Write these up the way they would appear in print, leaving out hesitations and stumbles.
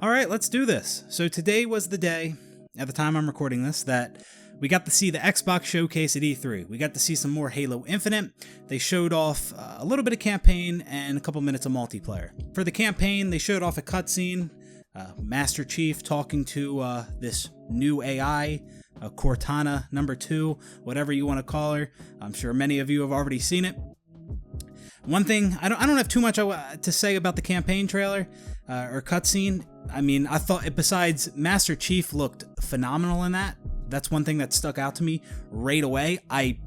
All right, let's do this. So today was the day, at the time I'm recording this, that we got to see the Xbox showcase at E3. We got to see some more Halo Infinite. They showed off a little bit of campaign and a couple minutes of multiplayer. For the campaign, they showed off a cutscene, Master Chief talking to this new AI, Cortana number 2, whatever you want to call her. I'm sure many of you have already seen it. One thing, I don't have too much to say about the campaign trailer or cutscene. I mean, I thought, besides Master Chief looked phenomenal in that. That's one thing that stuck out to me right away. I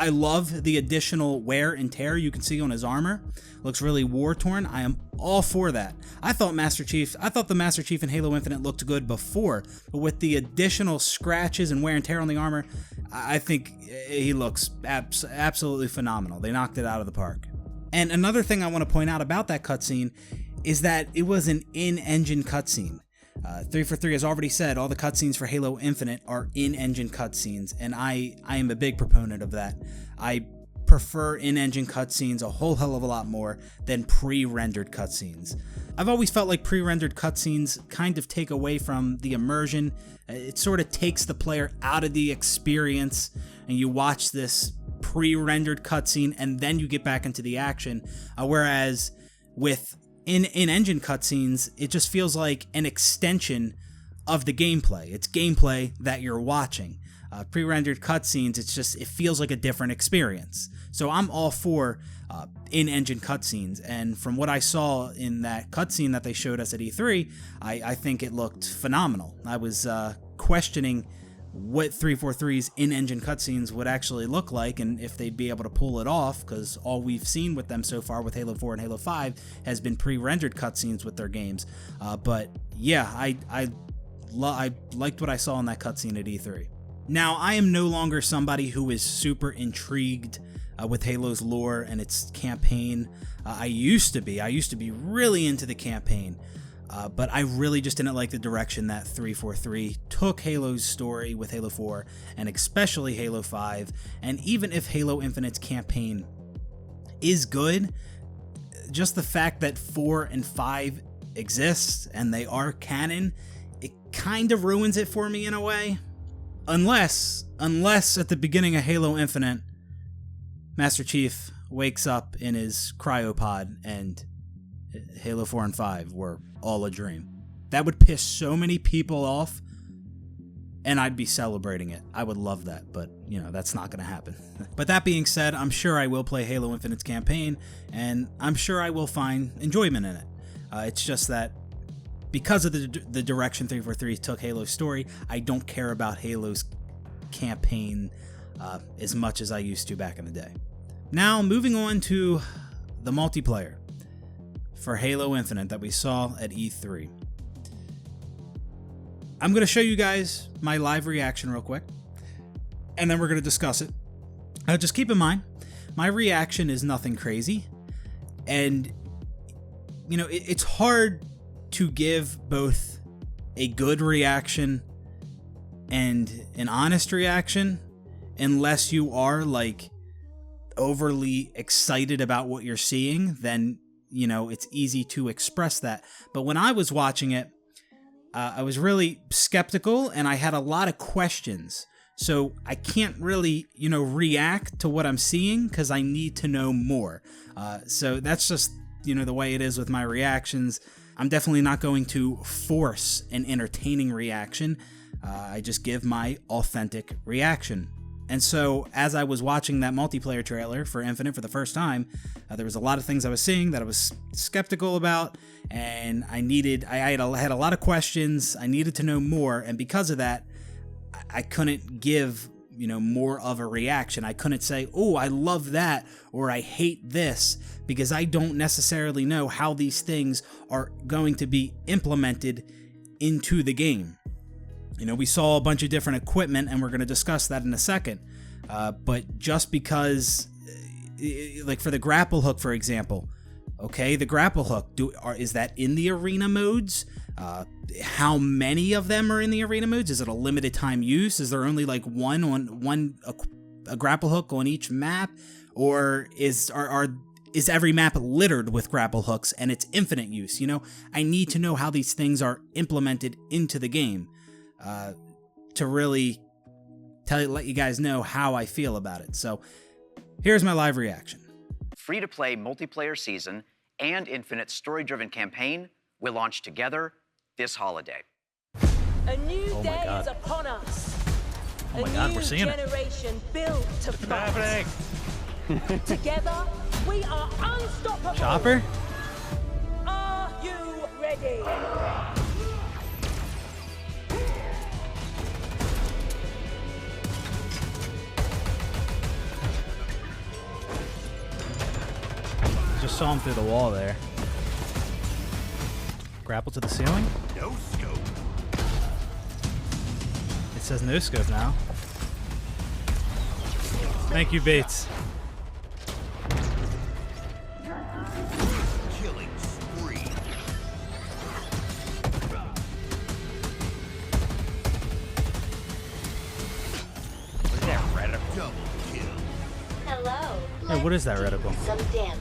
love the additional wear and tear you can see on his armor. Looks really war-torn. I am all for that. I thought the Master Chief in Halo Infinite looked good before, but with the additional scratches and wear and tear on the armor, I think he looks absolutely phenomenal. They knocked it out of the park. And another thing I want to point out about that cutscene is that it was an in-engine cutscene. 343 has already said all the cutscenes for Halo Infinite are in-engine cutscenes, and I am a big proponent of that. I prefer in-engine cutscenes a whole hell of a lot more than pre-rendered cutscenes. I've always felt like pre-rendered cutscenes kind of take away from the immersion. It sort of takes the player out of the experience, and you watch this pre-rendered cutscene and then you get back into the action, whereas with in-engine cutscenes, it just feels like an extension of the gameplay. It's gameplay that you're watching. Pre-rendered cutscenes, it feels like a different experience. So I'm all for in-engine cutscenes, and from what I saw in that cutscene that they showed us at E3, I think it looked phenomenal. I was questioning what 343's in-engine cutscenes would actually look like and if they'd be able to pull it off, because all we've seen with them so far with Halo 4 and Halo 5 has been pre-rendered cutscenes with their games. But yeah, I liked what I saw in that cutscene at E3. Now, I am no longer somebody who is super intrigued with Halo's lore and its campaign. I used to be really into the campaign. But I really just didn't like the direction that 343 took Halo's story with Halo 4, and especially Halo 5. And even if Halo Infinite's campaign is good, just the fact that 4 and 5 exist and they are canon, it kind of ruins it for me in a way. Unless at the beginning of Halo Infinite, Master Chief wakes up in his cryopod and Halo 4 and 5 were all a dream. That would piss so many people off, and I'd be celebrating it. I would love that, but, that's not going to happen. But that being said, I'm sure I will play Halo Infinite's campaign, and I'm sure I will find enjoyment in it. It's just that because of the direction 343 took Halo's story, I don't care about Halo's campaign as much as I used to back in the day. Now, moving on to the multiplayer for Halo Infinite that we saw at E3. I'm going to show you guys my live reaction real quick, and then we're going to discuss it. Just keep in mind, my reaction is nothing crazy, and, it's hard to give both a good reaction and an honest reaction unless you are, overly excited about what you're seeing. Then it's easy to express that. But when I was watching it, I was really skeptical and I had a lot of questions. So I can't really, react to what I'm seeing because I need to know more. So that's just, the way it is with my reactions. I'm definitely not going to force an entertaining reaction. I just give my authentic reaction. And so, as I was watching that multiplayer trailer for Infinite for the first time, there was a lot of things I was seeing that I was skeptical about, and I had a lot of questions. I needed to know more, and because of that, I couldn't give, more of a reaction. I couldn't say, oh, I love that, or I hate this, because I don't necessarily know how these things are going to be implemented into the game. We saw a bunch of different equipment, and we're going to discuss that in a second. But just because, for the grapple hook, for example, okay, the grapple hook, is that in the arena modes? How many of them are in the arena modes? Is it a limited time use? Is there only a grapple hook on each map, or is every map littered with grapple hooks and it's infinite use? You know, I need to know how these things are implemented into the game to really let you guys know how I feel about it. So here's my live reaction. Free-to-play multiplayer season and infinite story-driven campaign will launch together this holiday. A new day is upon us. Oh my God, we're seeing it. A new generation built to fight. Together, we are unstoppable. Chopper? Are you ready? Just saw him through the wall there. Grapple to the ceiling? No scope. It says no scope now. Thank you, Bates. Killing spree. What's that reticle? Double kill. Hello. Hey, what is that Let's do reticle? Some damage.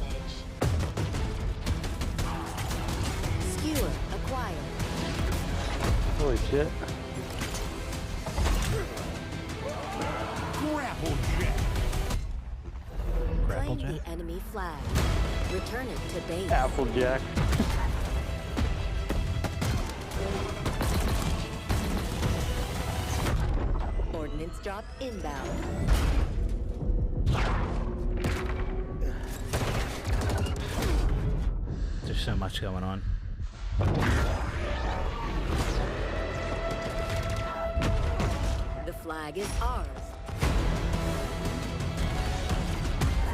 Skewer acquired. Holy shit. Grapple jack. Grapple Claim jack? the enemy flag. Return it to base. Applejack. Ordnance drop inbound. There's so much going on. The flag is ours.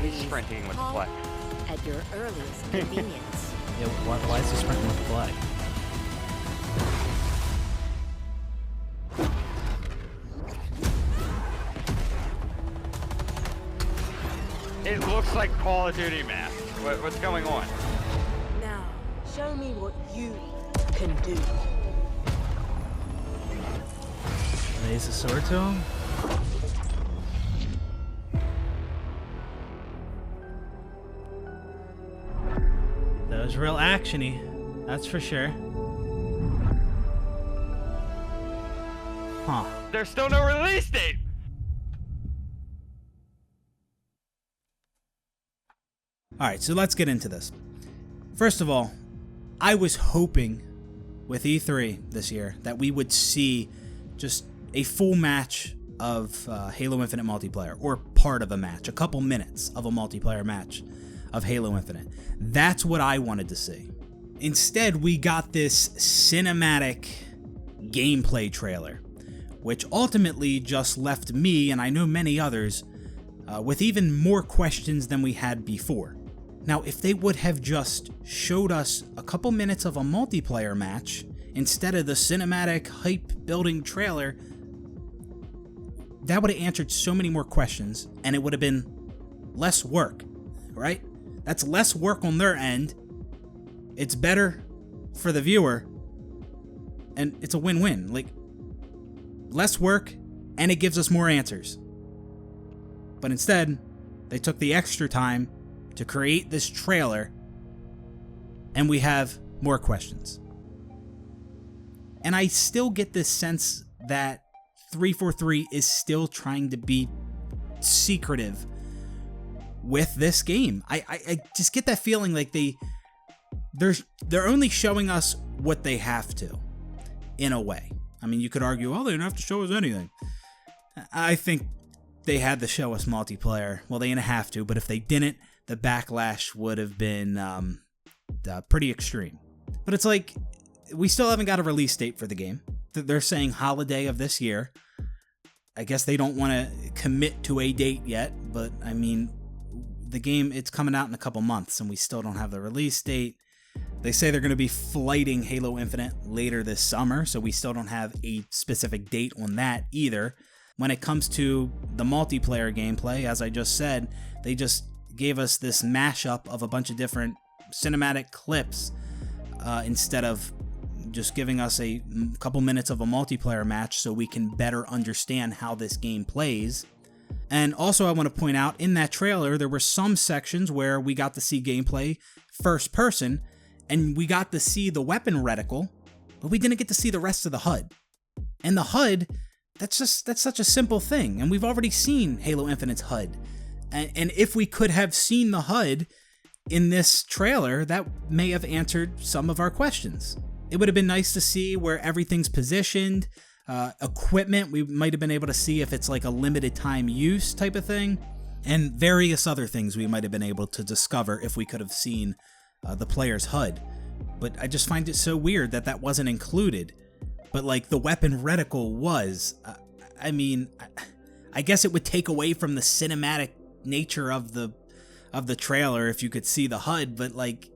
He's sprinting with the Call flag. at your earliest convenience. Yeah, why is he sprinting with the flag? It looks like Call of Duty map. What's going on? Now, show me what you can do. Raise the sword to him? That was real actiony, that's for sure. Huh. There's still no release date. Alright, so let's get into this. First of all, I was hoping with E3 this year that we would see just a full match of Halo Infinite multiplayer, or part of a match, a couple minutes of a multiplayer match of Halo Infinite. That's what I wanted to see. Instead, we got this cinematic gameplay trailer, which ultimately just left me, and I know many others, with even more questions than we had before. Now, if they would have just showed us a couple minutes of a multiplayer match instead of the cinematic hype-building trailer, that would have answered so many more questions, and it would have been less work, right? That's less work on their end. It's better for the viewer, and it's a win-win. Like, less work, and it gives us more answers. But instead, they took the extra time to create this trailer, and we have more questions. And I still get this sense that 343 is still trying to be secretive with this game. I just get that feeling like they're only showing us what they have to, in a way. I mean, you could argue, well, they don't have to show us anything. I think they had to show us multiplayer. Well, they didn't have to, but if they didn't, the backlash would have been pretty extreme. But it's like, we still haven't got a release date for the game. They're saying holiday of this year. I guess they don't want to commit to a date yet, but I mean, the game, it's coming out in a couple months, and we still don't have the release date. They say they're going to be flighting Halo Infinite later this summer, so we still don't have a specific date on that either. When it comes to the multiplayer gameplay, as I just said, they just gave us this mashup of a bunch of different cinematic clips instead of just giving us a couple minutes of a multiplayer match so we can better understand how this game plays. And also I want to point out, in that trailer, there were some sections where we got to see gameplay first person, and we got to see the weapon reticle, but we didn't get to see the rest of the HUD. And the HUD, that's such a simple thing, and we've already seen Halo Infinite's HUD. And if we could have seen the HUD in this trailer, that may have answered some of our questions. It would have been nice to see where everything's positioned, equipment, we might have been able to see if it's like a limited time use type of thing, and various other things we might have been able to discover if we could have seen the player's HUD. But I just find it so weird that that wasn't included. But like the weapon reticle was. I mean, I guess it would take away from the cinematic nature of the trailer if you could see the HUD, but like,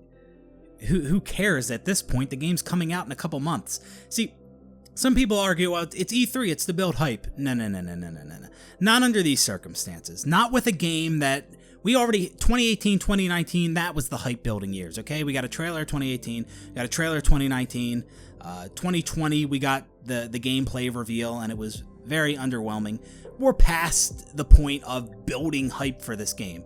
who cares at this point? The game's coming out in a couple months. See, some people argue, well, it's E3, it's to build hype. No. Not under these circumstances. Not with a game that we already, 2018, 2019, that was the hype building years, okay? We got a trailer 2018, got a trailer 2019, 2020, we got the gameplay reveal, and it was very underwhelming. We're past the point of building hype for this game.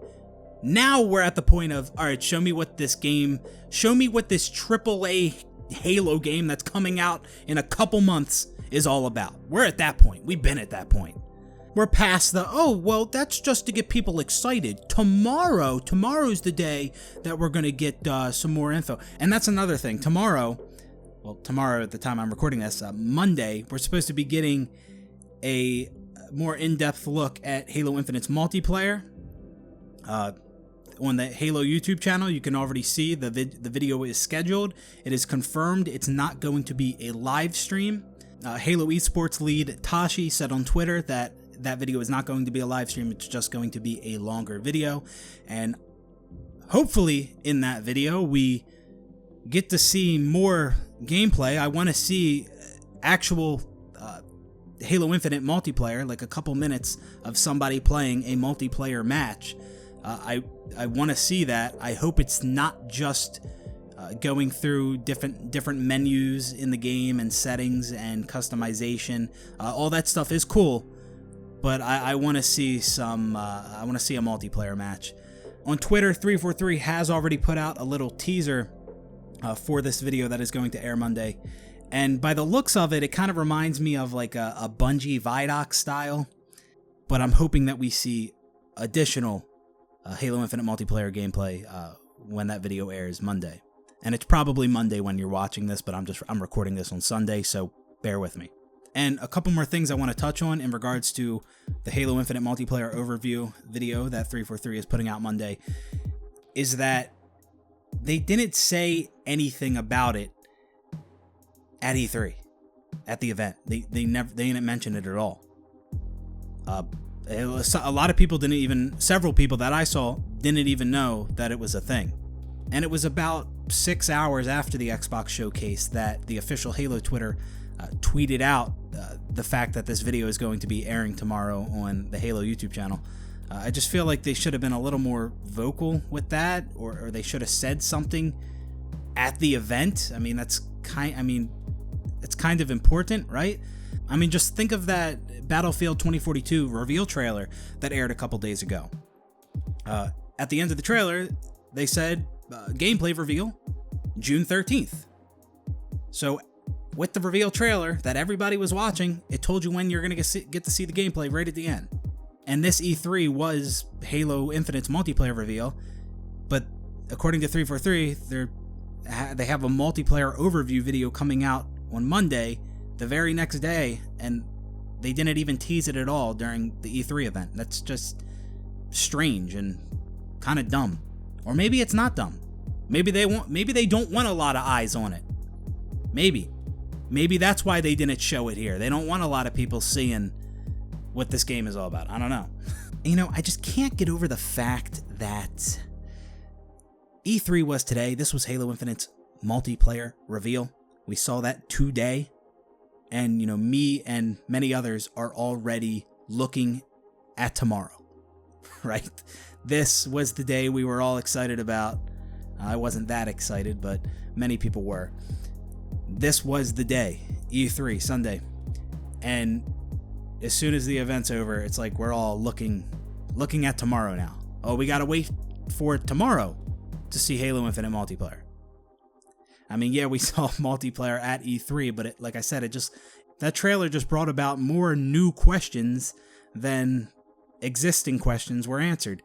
Now we're at the point of, all right, show me what this AAA Halo game that's coming out in a couple months is all about. We're at that point. We've been at that point. We're past the, oh, well, that's just to get people excited. Tomorrow's the day that we're going to get some more info. And that's another thing. Tomorrow at the time I'm recording this, Monday, we're supposed to be getting a more in-depth look at Halo Infinite's multiplayer. On the Halo YouTube channel, you can already see the video is scheduled. It is confirmed it's not going to be a live stream. Halo esports lead Tashi said on Twitter that video is not going to be a live stream. It's just going to be a longer video. And hopefully in that video, we get to see more gameplay. I want to see actual Halo Infinite multiplayer, like a couple minutes of somebody playing a multiplayer match. I want to see that. I hope it's not just going through different menus in the game and settings and customization. All that stuff is cool, but I want to see some. I want to see a multiplayer match. On Twitter, 343 has already put out a little teaser for this video that is going to air Monday, and by the looks of it, it kind of reminds me of like a Bungie Vidoc style. But I'm hoping that we see additional Halo Infinite multiplayer gameplay when that video airs Monday. And it's probably Monday when you're watching this, but I'm recording this on Sunday, so bear with me. And a couple more things I want to touch on in regards to the Halo Infinite multiplayer overview video that 343 is putting out Monday is that they didn't say anything about it at E3, at the event. They didn't mention it at all. A lot of people several people that I saw didn't even know that it was a thing. And it was about 6 hours after the Xbox showcase that the official Halo Twitter tweeted out the fact that this video is going to be airing tomorrow on the Halo YouTube channel. I just feel like they should have been a little more vocal with that, or they should have said something at the event. I mean, it's kind of important, right? I mean, just think of that Battlefield 2042 reveal trailer that aired a couple days ago. At the end of the trailer, they said gameplay reveal June 13th. So with the reveal trailer that everybody was watching, it told you when you're going to get to see the gameplay right at the end. And this E3 was Halo Infinite's multiplayer reveal, but according to 343, they have a multiplayer overview video coming out on Monday, the very next day, and they didn't even tease it at all during the E3 event. That's just strange and kind of dumb. Or maybe it's not dumb. Maybe they don't want a lot of eyes on it. Maybe that's why they didn't show it here. They don't want a lot of people seeing what this game is all about. I don't know. I just can't get over the fact that E3 was today. This was Halo Infinite's multiplayer reveal. We saw that today. And, me and many others are already looking at tomorrow, right? This was the day we were all excited about. I wasn't that excited, but many people were. This was the day, E3, Sunday. And as soon as the event's over, it's like we're all looking at tomorrow now. Oh, we gotta wait for tomorrow to see Halo Infinite multiplayer. I mean, yeah, we saw multiplayer at E3, but like I said, that trailer just brought about more new questions than existing questions were answered.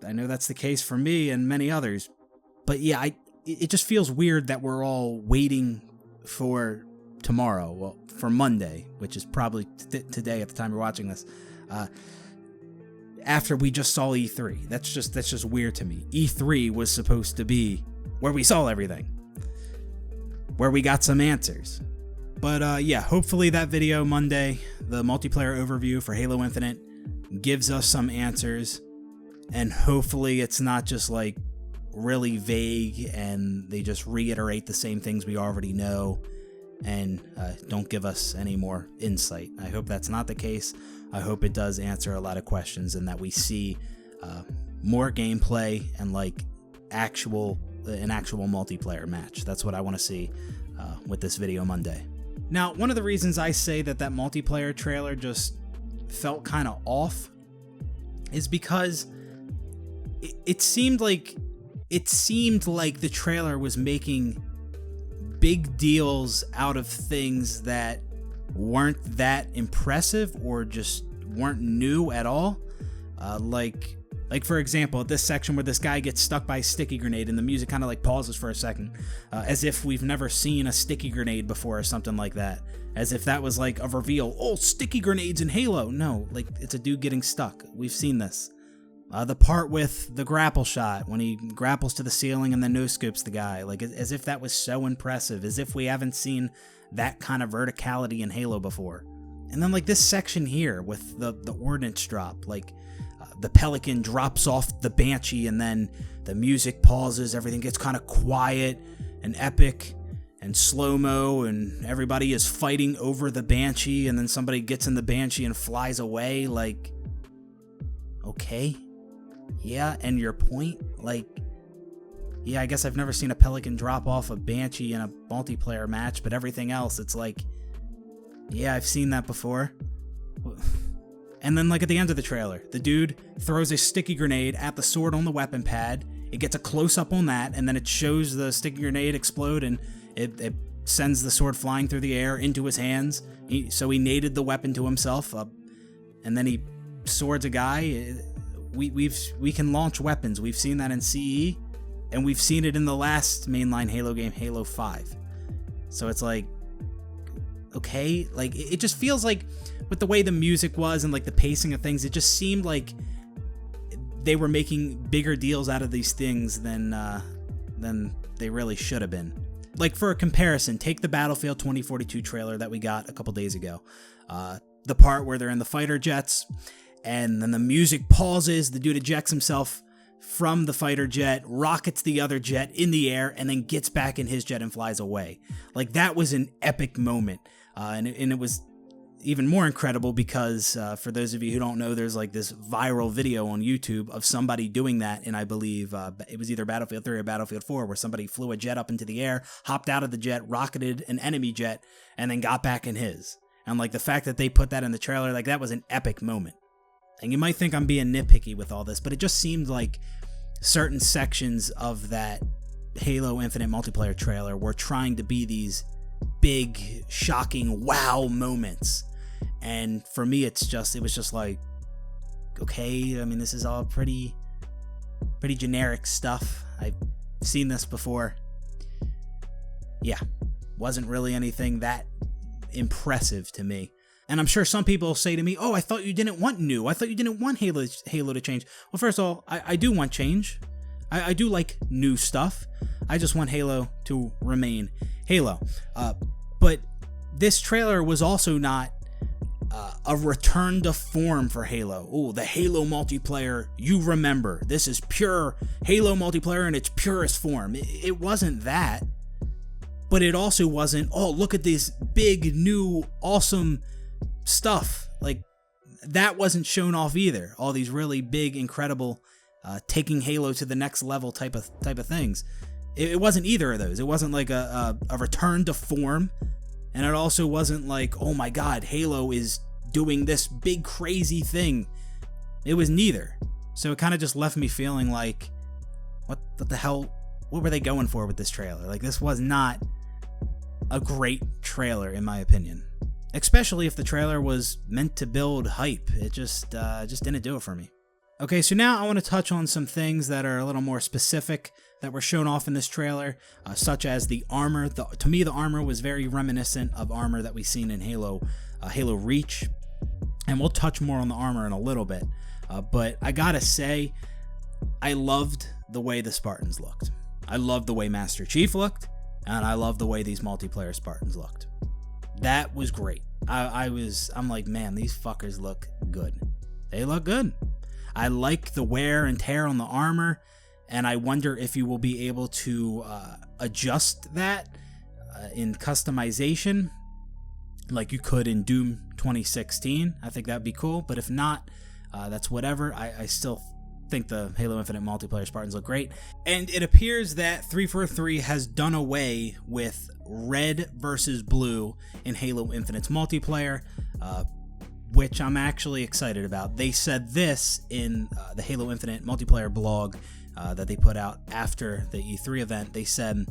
I know that's the case for me and many others, but yeah, it just feels weird that we're all waiting for tomorrow, well, for Monday, which is probably today at the time you're watching this, after we just saw E3. That's just weird to me. E3 was supposed to be where we saw everything, where we got some answers. But yeah, hopefully that video Monday, the multiplayer overview for Halo Infinite, gives us some answers, and hopefully it's not just like really vague and they just reiterate the same things we already know and don't give us any more insight. I hope that's not the case. I hope it does answer a lot of questions and that we see more gameplay and like an actual multiplayer match. That's what I want to see with this video Monday. Now, one of the reasons I say that multiplayer trailer just felt kind of off is because it seemed like the trailer was making big deals out of things that weren't that impressive or just weren't new at all. Like for example, this section where this guy gets stuck by a sticky grenade and the music kind of like pauses for a second, as if we've never seen a sticky grenade before or something like that. As if that was like a reveal. Oh, sticky grenades in Halo. No, like it's a dude getting stuck. We've seen this. The part with the grapple shot when he grapples to the ceiling and then no-scopes the guy, like as if that was so impressive, as if we haven't seen that kind of verticality in Halo before. And then like this section here with the ordnance drop, like the Pelican drops off the Banshee and then the music pauses, everything gets kind of quiet and epic and slow-mo and everybody is fighting over the Banshee and then somebody gets in the Banshee and flies away. Like, okay. Yeah, and your point? Like, yeah, I guess I've never seen a Pelican drop off a Banshee in a multiplayer match, but everything else, it's like, yeah, I've seen that before. And then, like, at the end of the trailer, the dude throws a sticky grenade at the sword on the weapon pad. It gets a close-up on that, and then it shows the sticky grenade explode, and it sends the sword flying through the air into his hands. So he naded the weapon to himself, and then he swords a guy. We can launch weapons. We've seen that in CE, and we've seen it in the last mainline Halo game, Halo 5. So it's like, okay, like it just feels like with the way the music was and like the pacing of things, it just seemed like they were making bigger deals out of these things than they really should have been. Like for a comparison, take the Battlefield 2042 trailer that we got a couple days ago. The part where they're in the fighter jets and then the music pauses, the dude ejects himself from the fighter jet, rockets the other jet in the air, and then gets back in his jet and flies away. Like that was an epic moment. And it was even more incredible because for those of you who don't know, there's like this viral video on YouTube of somebody doing that, and I believe it was either Battlefield 3 or Battlefield 4, where somebody flew a jet up into the air, hopped out of the jet, rocketed an enemy jet, and then got back in his. And like the fact that they put that in the trailer, like that was an epic moment. And you might think I'm being nitpicky with all this, but it just seemed like certain sections of that Halo Infinite multiplayer trailer were trying to be these big, shocking wow moments. And for me, it was just like, okay, I mean, this is all pretty generic stuff. I've seen this before. Yeah, wasn't really anything that impressive to me. And I'm sure some people say to me, oh, I thought you didn't want new. I thought you didn't want Halo to change. Well, first of all, I do want change. I do like new stuff. I just want Halo to remain Halo. But this trailer was also not a return to form for Halo. Oh, the Halo multiplayer you remember. This is pure Halo multiplayer in its purest form. It wasn't that. But it also wasn't, oh, look at this big, new, awesome stuff. Like, that wasn't shown off either. All these really big, incredible, taking Halo to the next level type of things. It wasn't either of those. It wasn't like a return to form. And it also wasn't like, oh my god, Halo is doing this big crazy thing. It was neither. So it kind of just left me feeling like, what the hell, what were they going for with this trailer? Like, this was not a great trailer in my opinion. Especially if the trailer was meant to build hype. It just didn't do it for me. Okay, so now I want to touch on some things that are a little more specific that were shown off in this trailer, such as the armor. To me, the armor was very reminiscent of armor that we've seen in Halo Reach, and we'll touch more on the armor in a little bit. But I gotta say, I loved the way the Spartans looked. I loved the way Master Chief looked, and I loved the way these multiplayer Spartans looked. That was great. I'm like, man, these fuckers look good. They look good. I like the wear and tear on the armor, and I wonder if you will be able to adjust that in customization like you could in Doom 2016. I think that'd be cool, but if not, that's whatever. I still think the Halo Infinite multiplayer Spartans look great. And it appears that 343 has done away with red versus blue in Halo Infinite's multiplayer, which I'm actually excited about. They said this in the Halo Infinite multiplayer blog that they put out after the E3 event. They said,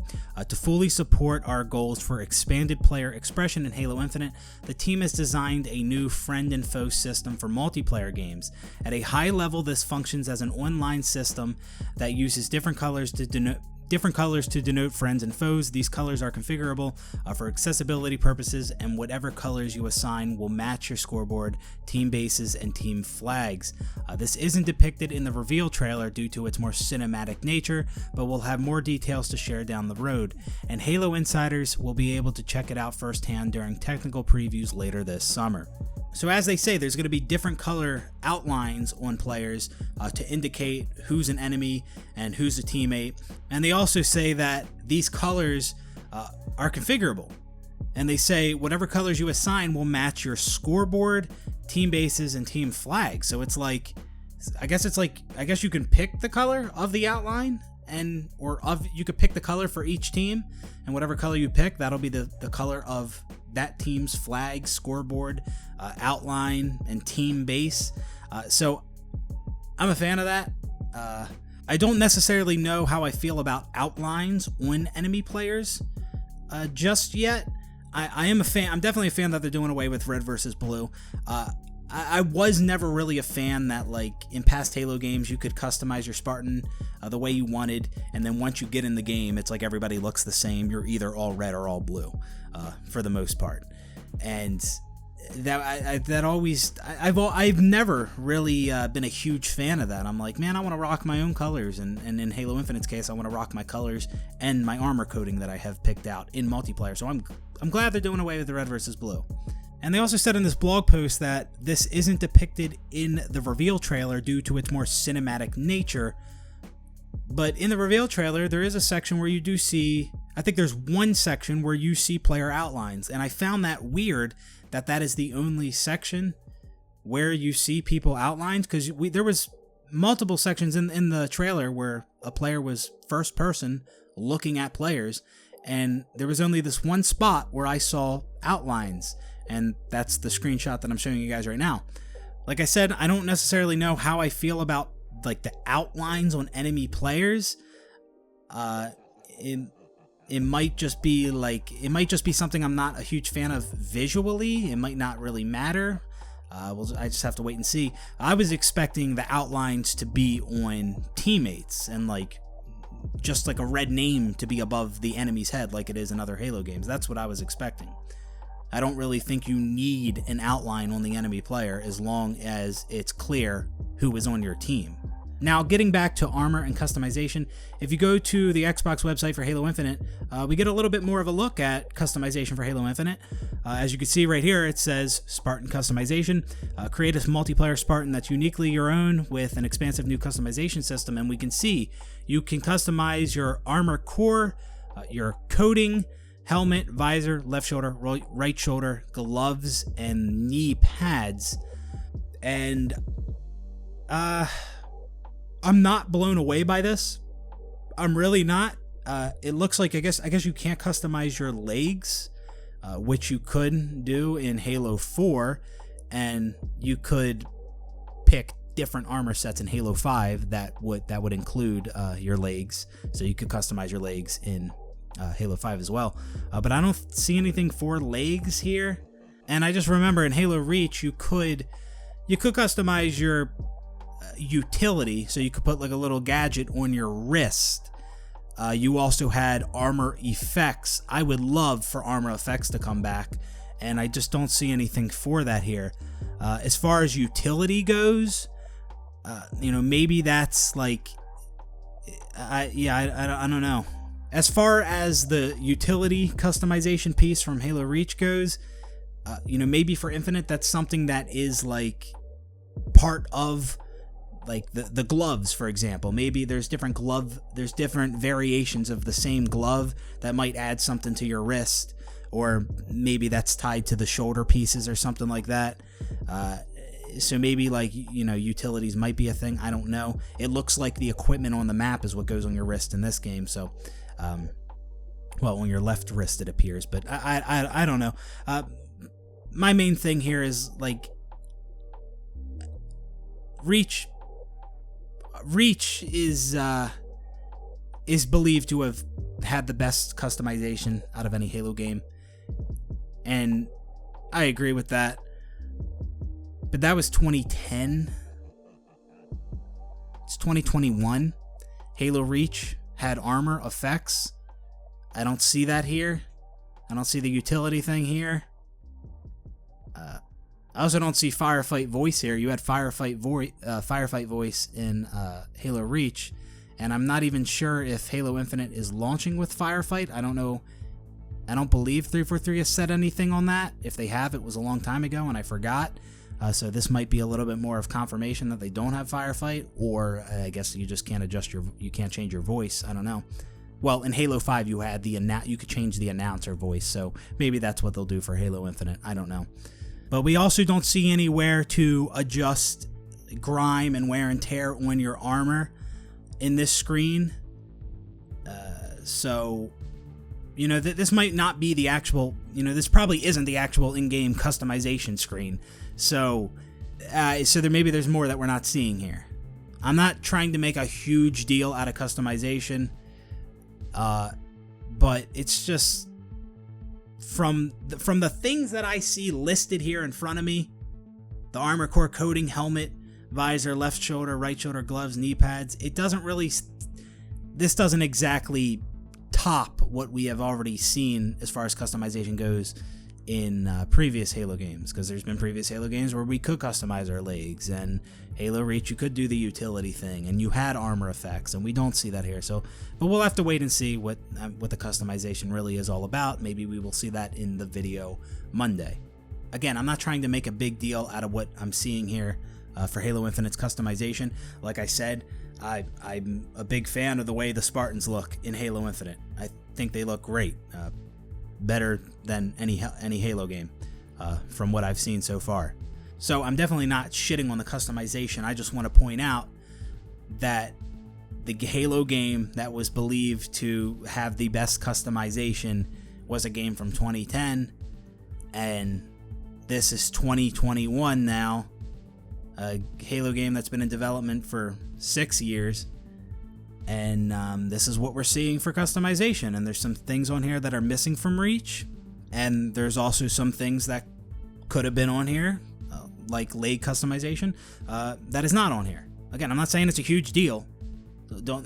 to fully support our goals for expanded player expression in Halo Infinite, the team has designed a new friend and foe system for multiplayer games. At a high level, this functions as an online system that uses different colors to denote friends and foes. These colors are configurable for accessibility purposes, and whatever colors you assign will match your scoreboard, team bases, and team flags. This isn't depicted in the reveal trailer due to its more cinematic nature, but we'll have more details to share down the road, and Halo insiders will be able to check it out firsthand during technical previews later this summer. So as they say, there's going to be different color outlines on players to indicate who's an enemy and who's a teammate. And they also say that these colors are configurable. And they say whatever colors you assign will match your scoreboard, team bases, and team flags. So it's like, I guess you can pick the color of the outline, you could pick the color for each team, and whatever color you pick, that'll be the color of that team's flag, scoreboard, outline, and team base. So I'm a fan of that. I don't necessarily know how I feel about outlines on enemy players just yet. I am a fan. I'm definitely a fan that they're doing away with red versus blue. I was never really a fan that, like, in past Halo games, you could customize your Spartan the way you wanted, and then once you get in the game, it's like everybody looks the same. You're either all red or all blue, for the most part. And I've never really been a huge fan of that. I'm like, man, I want to rock my own colors, and in Halo Infinite's case, I want to rock my colors and my armor coding that I have picked out in multiplayer. So I'm glad they're doing away with the red versus blue. And they also said in this blog post that this isn't depicted in the reveal trailer due to its more cinematic nature. But in the reveal trailer, there is a section where you do see, I think there's one section where you see player outlines. And I found that weird that is the only section where you see people outlines, because there was multiple sections in the trailer where a player was first person looking at players. And there was only this one spot where I saw outlines. And that's the screenshot that I'm showing you guys right now. Like I said, I don't necessarily know how I feel about, like, the outlines on enemy players. It might just be something I'm not a huge fan of visually. It might not really matter. I just have to wait and see. I was expecting the outlines to be on teammates and, like, just like a red name to be above the enemy's head like it is in other Halo games. That's what I was expecting. I don't really think you need an outline on the enemy player as long as it's clear who is on your team. Now, getting back to armor and customization, if you go to the Xbox website for Halo Infinite, we get a little bit more of a look at customization for Halo Infinite. As you can see right here, it says Spartan customization. Create a multiplayer Spartan that's uniquely your own with an expansive new customization system. And we can see you can customize your armor core, your coating, helmet, visor, left shoulder, right shoulder, gloves, and knee pads. And I'm not blown away by this. I'm really not. It looks like I guess you can't customize your legs, which you could do in Halo 4, and you could pick different armor sets in Halo 5 that would include your legs, so you could customize your legs in Halo 5 as well. But I don't see anything for legs here. And I just remember in Halo Reach you could customize your utility, so you could put like a little gadget on your wrist. You also had armor effects. I would love for armor effects to come back, and I just don't see anything for that here. As far as utility goes, maybe that's like, I don't know. As far as the utility customization piece from Halo Reach goes, maybe for Infinite that's something that is like part of like the gloves, for example. Maybe there's different variations of the same glove that might add something to your wrist, or maybe that's tied to the shoulder pieces or something like that. So maybe like, utilities might be a thing. I don't know. It looks like the equipment on the map is what goes on your wrist in this game. So, on your left wrist it appears, but I don't know. My main thing here is like Reach is believed to have had the best customization out of any Halo game, and I agree with that. But that was 2010. It's 2021. Halo Reach had armor effects. I don't see that here. I don't see the utility thing here. I also don't see Firefight voice here. You had Firefight voice in Halo Reach, and I'm not even sure if Halo Infinite is launching with Firefight. I don't know. I don't believe 343 has said anything on that. If they have, it was a long time ago and I forgot. So this might be a little bit more of confirmation that they don't have Firefight, or I guess you just can't you can't change your voice. I don't know. Well, in Halo 5 you had you could change the announcer voice, so maybe that's what they'll do for Halo Infinite. I don't know. But we also don't see anywhere to adjust grime and wear and tear on your armor in this screen. So, this might not be the actual, this probably isn't the actual in-game customization screen. So there's more that we're not seeing here. I'm not trying to make a huge deal out of customization, but it's just from the things that I see listed here in front of me: the armor core coating, helmet, visor, left shoulder, right shoulder, gloves, knee pads. This doesn't exactly top what we have already seen as far as customization goes in previous Halo games, because there's been previous Halo games where we could customize our legs, and Halo Reach you could do the utility thing, and you had armor effects, and we don't see that here. So, but we'll have to wait and see what the customization really is all about. Maybe we will see that in the video Monday. Again, I'm not trying to make a big deal out of what I'm seeing here for Halo Infinite's customization. Like I said, I'm a big fan of the way the Spartans look in Halo Infinite. I think they look great. Better than any Halo game from what I've seen so far. So I'm definitely not shitting on the customization. I just want to point out that the Halo game that was believed to have the best customization was a game from 2010, and this is 2021 now. A Halo game that's been in development for 6 years. And this is what we're seeing for customization. And there's some things on here that are missing from Reach. And there's also some things that could have been on here, like leg customization, that is not on here. Again, I'm not saying it's a huge deal.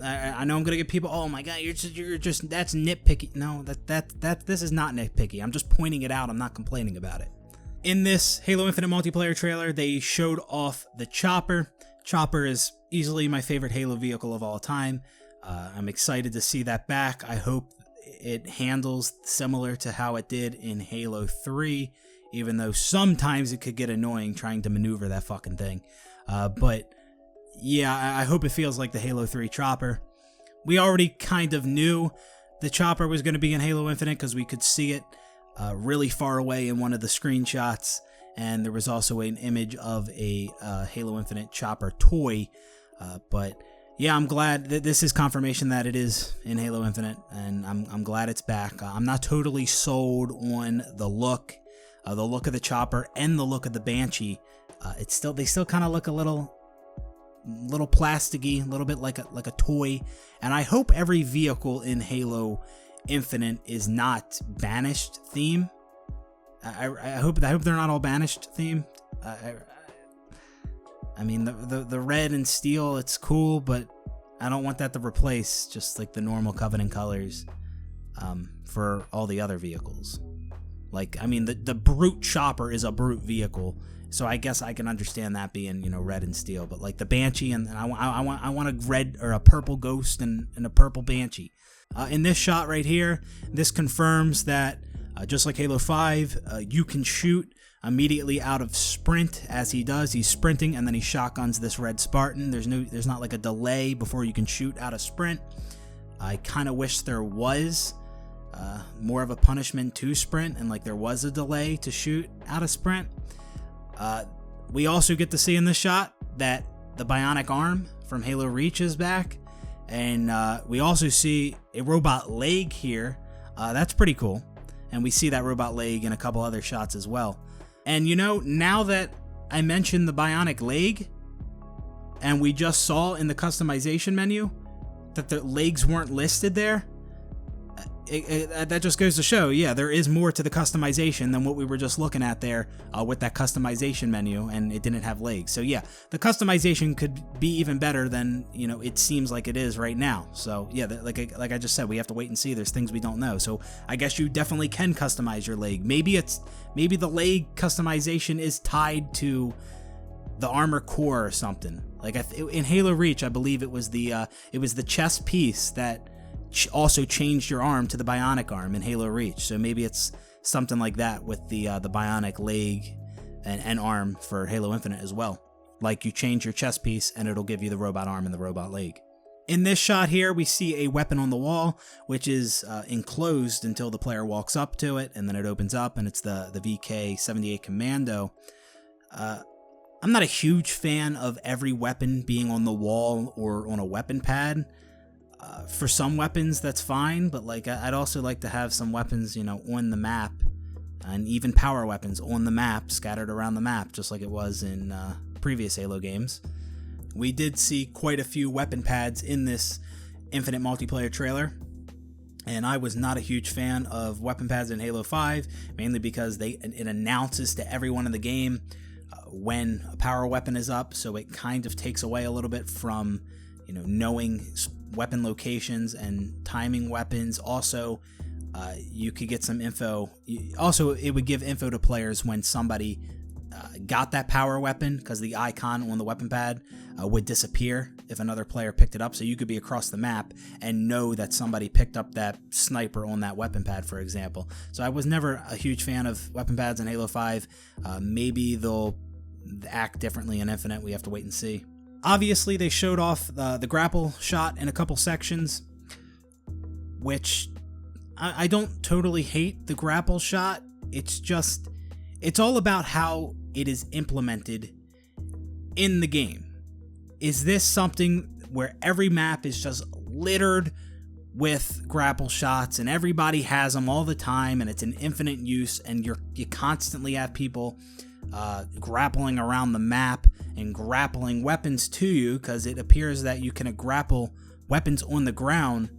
I know I'm gonna get people, oh my god, you're just that's nitpicky. No, this is not nitpicky. I'm just pointing it out. I'm not complaining about it. In this Halo Infinite multiplayer trailer, they showed off the chopper. Chopper is easily my favorite Halo vehicle of all time. I'm excited to see that back. I hope it handles similar to how it did in Halo 3, even though sometimes it could get annoying trying to maneuver that fucking thing. But yeah, I hope it feels like the Halo 3 chopper. We already kind of knew the chopper was going to be in Halo Infinite because we could see it really far away in one of the screenshots. And there was also an image of a Halo Infinite chopper toy. But yeah, I'm glad that this is confirmation that it is in Halo Infinite, and I'm glad it's back. I'm not totally sold on the look. the look of the chopper and the look of the Banshee, they still kind of look a little plasticky, a little bit like a toy. And I hope every vehicle in Halo Infinite is not banished theme. I hope they're not all banished themed. I mean, the red and steel, it's cool, but I don't want that to replace just like the normal Covenant colors for all the other vehicles. Like, I mean, the brute chopper is a brute vehicle, so I guess I can understand that being, red and steel. But like the Banshee, and I want a red or a purple Ghost and a purple Banshee. In this shot right here, this confirms that just like Halo 5, you can shoot immediately out of sprint. As he does, he's sprinting and then he shotguns this red Spartan. There's not like a delay before you can shoot out of sprint. I kind of wish there was more of a punishment to sprint, and like there was a delay to shoot out of sprint. We also get to see in this shot that the bionic arm from Halo Reach is back, and we also see a robot leg here. That's pretty cool, and we see that robot leg in a couple other shots as well. And now that I mentioned the bionic leg, and we just saw in the customization menu that the legs weren't listed there, that just goes to show, yeah, there is more to the customization than what we were just looking at there with that customization menu, and it didn't have legs. So yeah, the customization could be even better than it seems like it is right now. So yeah, like I just said, we have to wait and see. There's things we don't know. So I guess you definitely can customize your leg. Maybe the leg customization is tied to the armor core or something. Like in Halo Reach, I believe it was the chest piece that also changed your arm to the bionic arm in Halo Reach. So maybe it's something like that with the bionic leg and arm for Halo Infinite as well. Like you change your chest piece and it'll give you the robot arm and the robot leg. In this shot here, we see a weapon on the wall, which is enclosed until the player walks up to it, and then it opens up, and it's the VK-78 Commando. I'm not a huge fan of every weapon being on the wall or on a weapon pad. For some weapons, that's fine, but like I'd also like to have some weapons, on the map, and even power weapons on the map, scattered around the map, just like it was in previous Halo games. We did see quite a few weapon pads in this Infinite multiplayer trailer, and I was not a huge fan of weapon pads in Halo 5, mainly because it announces to everyone in the game when a power weapon is up, so it kind of takes away a little bit from knowing weapon locations and timing weapons. Also, you could get some info. Also, it would give info to players when somebody got that power weapon, because the icon on the weapon pad would disappear if another player picked it up. So you could be across the map and know that somebody picked up that sniper on that weapon pad, for example. So I was never a huge fan of weapon pads in Halo 5. Maybe they'll act differently in Infinite. We have to wait and see. Obviously, they showed off the grapple shot in a couple sections, which I don't totally hate the grapple shot. It's all about how it is implemented in the game. Is this something where every map is just littered with grapple shots and everybody has them all the time and it's an infinite use, and you constantly have people grappling around the map and grappling weapons to you, because it appears that you can grapple weapons on the ground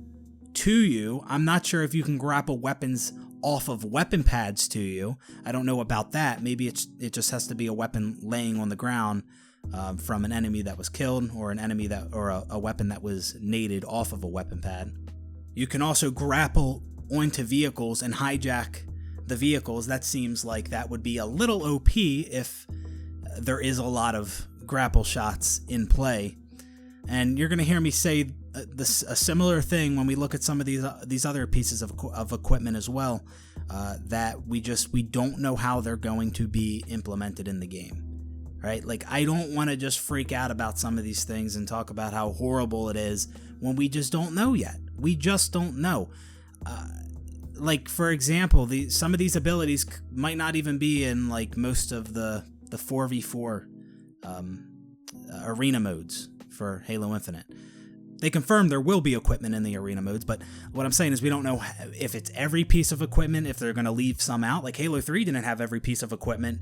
to you. I'm not sure if you can grapple weapons off of weapon pads to you. I don't know about that. Maybe it just has to be a weapon laying on the ground from an enemy that was killed, or a weapon that was naded off of a weapon pad. You can also grapple onto vehicles and hijack the vehicles. That seems like that would be a little OP if there is a lot of grapple shots in play. And you're going to hear me say a similar thing when we look at some of these other pieces of equipment as well, that we don't know how they're going to be implemented in the game. Right? Like, I don't want to just freak out about some of these things and talk about how horrible it is when we just don't know yet. We just don't know. Like, for example, some of these abilities might not even be in like most of the 4v4 arena modes for Halo Infinite. They confirmed there will be equipment in the arena modes, but what I'm saying is we don't know if it's every piece of equipment, if they're going to leave some out. Like Halo 3 didn't have every piece of equipment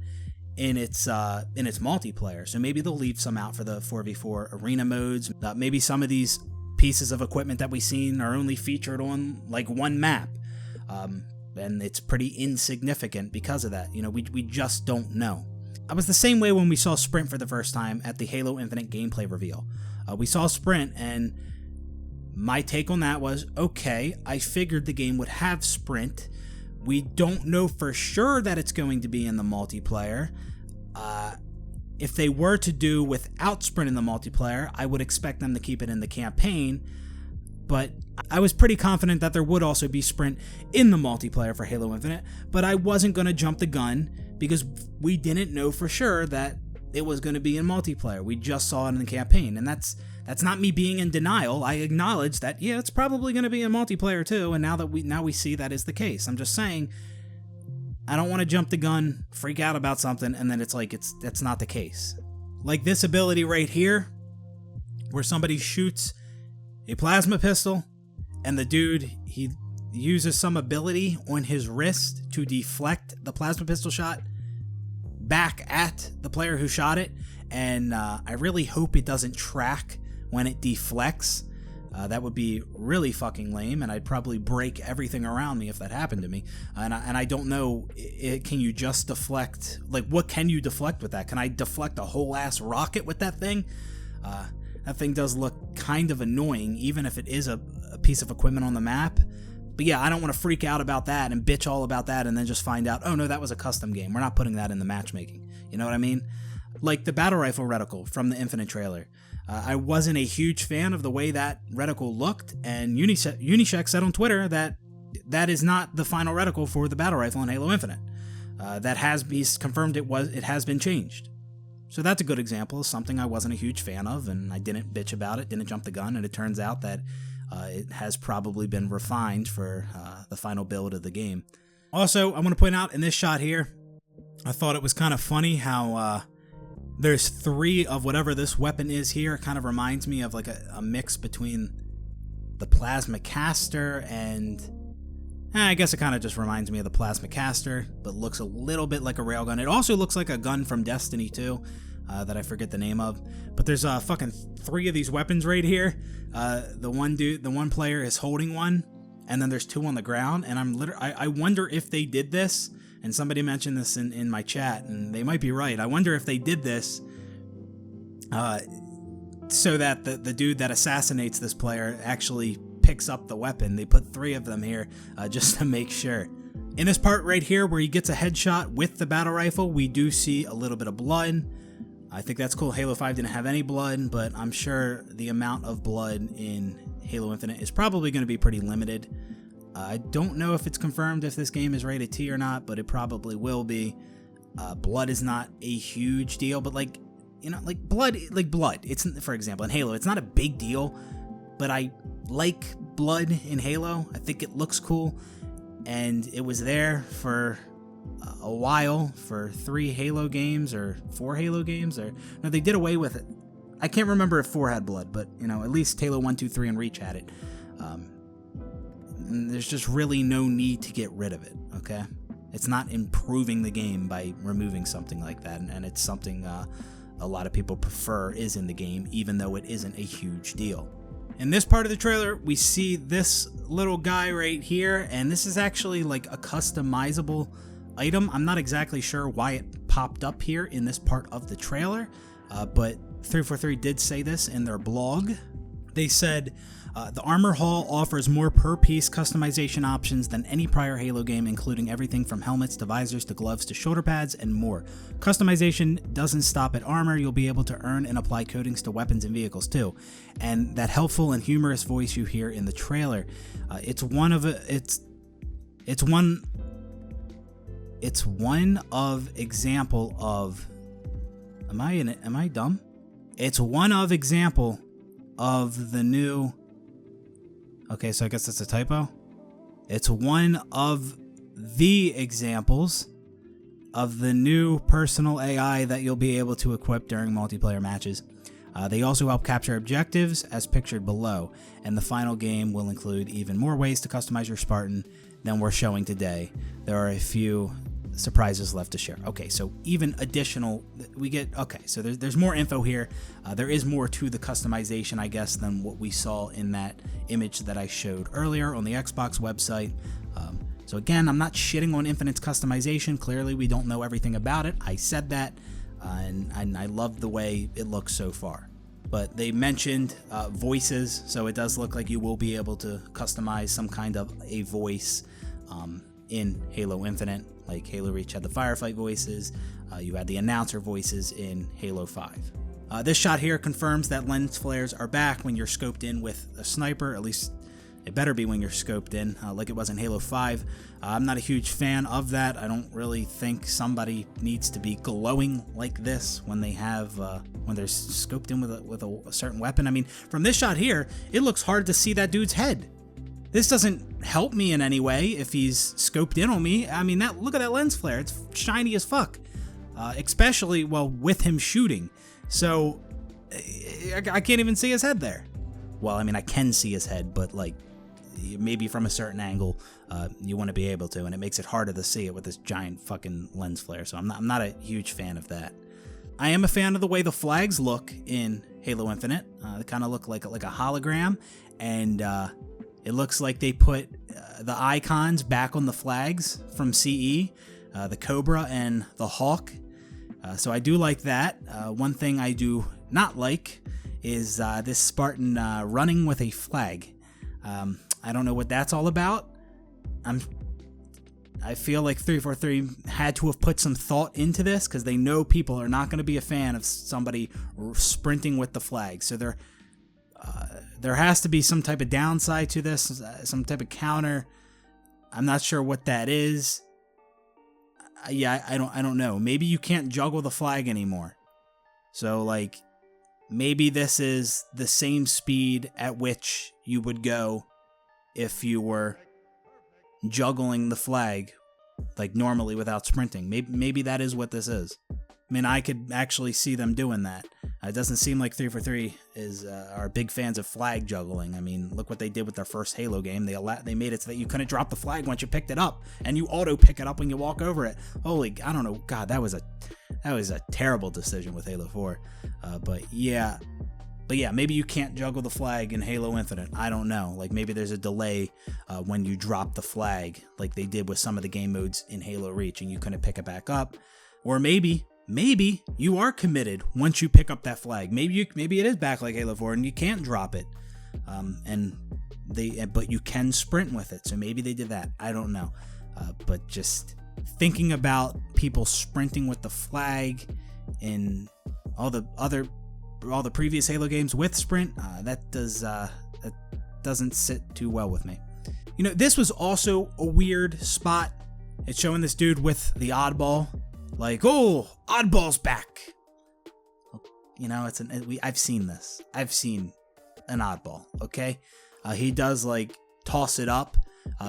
in its multiplayer, so maybe they'll leave some out for the 4v4 arena modes. Maybe some of these pieces of equipment that we've seen are only featured on like one map, and it's pretty insignificant because of that. You know, we just don't know. I was the same way when we saw Sprint for the first time at the Halo Infinite gameplay reveal. We saw Sprint, and my take on that was, okay, I figured the game would have Sprint. We don't know for sure that it's going to be in the multiplayer. If they were to do without Sprint in the multiplayer, I would expect them to keep it in the campaign. But I was pretty confident that there would also be Sprint in the multiplayer for Halo Infinite, but I wasn't going to jump the gun because we didn't know for sure that it was going to be in multiplayer. We just saw it in the campaign, and that's not me being in denial. I acknowledge that, yeah, it's probably going to be in multiplayer too, and now we see that is the case. I'm just saying, I don't want to jump the gun, freak out about something, and then it's like that's not the case. Like this ability right here, where somebody shoots a plasma pistol, and the dude, he uses some ability on his wrist to deflect the plasma pistol shot back at the player who shot it, and I really hope it doesn't track when it deflects. That would be really fucking lame, and I'd probably break everything around me if that happened to me. And I don't know, can you just deflect? Like, what can you deflect with that? Can I deflect a whole ass rocket with that thing? That thing does look kind of annoying, even if it is a piece of equipment on the map. But yeah, I don't want to freak out about that and bitch all about that and then just find out, oh no, that was a custom game. We're not putting that in the matchmaking. You know what I mean? Like the battle rifle reticle from the Infinite trailer. I wasn't a huge fan of the way that reticle looked, and Unisec said on Twitter that that is not the final reticle for the battle rifle in Halo Infinite. He's confirmed it has been changed. So that's a good example of something I wasn't a huge fan of, and I didn't bitch about it, didn't jump the gun, and it turns out that it has probably been refined for the final build of the game. Also, I want to point out in this shot here, I thought it was kind of funny how there's 3 of whatever this weapon is here. It kind of reminds me of like a mix between the plasma caster and... I guess it kind of just reminds me of the plasma caster, but looks a little bit like a railgun. It also looks like a gun from Destiny 2, that I forget the name of. But there's fucking 3 of these weapons right here. The one player is holding one, and then there's 2 on the ground. And I wonder if they did this, and somebody mentioned this in my chat, and they might be right. I wonder if they did this so that the dude that assassinates this player actually picks up the weapon. They put 3 of them here just to make sure. In this part right here where he gets a headshot with the battle rifle, we do see a little bit of blood. I think that's cool. Halo 5 didn't have any blood, but I'm sure the amount of blood in Halo Infinite is probably going to be pretty limited. I don't know if it's confirmed if this game is rated T or not, but it probably will be. Blood is not a huge deal, but like blood. It's, for example, in Halo, it's not a big deal, but I like blood in Halo. I think it looks cool, and it was there for a while, for 3 Halo games or 4 Halo games, or no, they did away with it. I can't remember if 4 had blood, but at least Halo 1, 2, 3, and Reach had it. And there's just really no need to get rid of it, okay? It's not improving the game by removing something like that, and it's something a lot of people prefer is in the game, even though it isn't a huge deal. In this part of the trailer, we see this little guy right here, and this is actually like a customizable item. I'm not exactly sure why it popped up here in this part of the trailer, but 343 did say this in their blog. They said, the Armor Hall offers more per-piece customization options than any prior Halo game, including everything from helmets to visors to gloves to shoulder pads and more. Customization doesn't stop at armor. You'll be able to earn and apply coatings to weapons and vehicles too. And that helpful and humorous voice you hear in the trailer, it's one of example of... Am I dumb? It's one of example of the new... Okay, so I guess that's a typo. It's one of the examples of the new personal AI that you'll be able to equip during multiplayer matches. They also help capture objectives as pictured below, and the final game will include even more ways to customize your Spartan than we're showing today. There are a few surprises left to share. Okay, so even additional, so there's more info here. There is more to the customization, I guess, than what we saw in that image that I showed earlier on the Xbox website. So again, I'm not shitting on Infinite's customization. Clearly, we don't know everything about it. I said that, and I love the way it looks so far. But they mentioned voices, so it does look like you will be able to customize some kind of a voice in Halo Infinite. Like Halo Reach had the firefight voices, you had the announcer voices in Halo 5. This shot here confirms that lens flares are back when you're scoped in with a sniper, at least it better be when you're scoped in, like it was in Halo 5. I'm not a huge fan of that. I don't really think somebody needs to be glowing like this when they have when they're scoped in with a certain weapon. I mean, from this shot here, it looks hard to see that dude's head. This doesn't help me in any way if he's scoped in on me. I mean, look at that lens flare. It's shiny as fuck, especially with him shooting. So I can't even see his head there. Well, I mean, I can see his head, but like maybe from a certain angle, you want to be able to, and it makes it harder to see it with this giant fucking lens flare. So I'm not a huge fan of that. I am a fan of the way the flags look in Halo Infinite. They kind of look like a hologram, and it looks like they put the icons back on the flags from CE, the Cobra and the Hawk. So I do like that. One thing I do not like is this Spartan running with a flag. I don't know what that's all about. I feel like 343 had to have put some thought into this because they know people are not going to be a fan of somebody sprinting with the flag. So there has to be some type of downside to this, some type of counter. I'm not sure what that is. I don't know. Maybe you can't juggle the flag anymore. So like maybe this is the same speed at which you would go if you were juggling the flag like normally without sprinting. Maybe that is what this is. I mean, I could actually see them doing that. It doesn't seem like 343 are big fans of flag juggling. I mean, look what they did with their first Halo game. They made it so that you couldn't drop the flag once you picked it up, and you auto pick it up when you walk over it. Holy, I don't know. God, that was a terrible decision with Halo 4. But yeah, maybe you can't juggle the flag in Halo Infinite. I don't know. Like maybe there's a delay when you drop the flag, like they did with some of the game modes in Halo Reach, and you couldn't pick it back up. Or maybe you are committed once you pick up that flag. Maybe it is back like Halo 4 and you can't drop it. But you can sprint with it. So maybe they did that. I don't know. But just thinking about people sprinting with the flag in all the previous Halo games with sprint, that doesn't sit too well with me. You know, this was also a weird spot. It's showing this dude with the oddball. Like, oh, oddball's back. You know, I've seen this. I've seen an oddball, okay? He does, like, toss it up.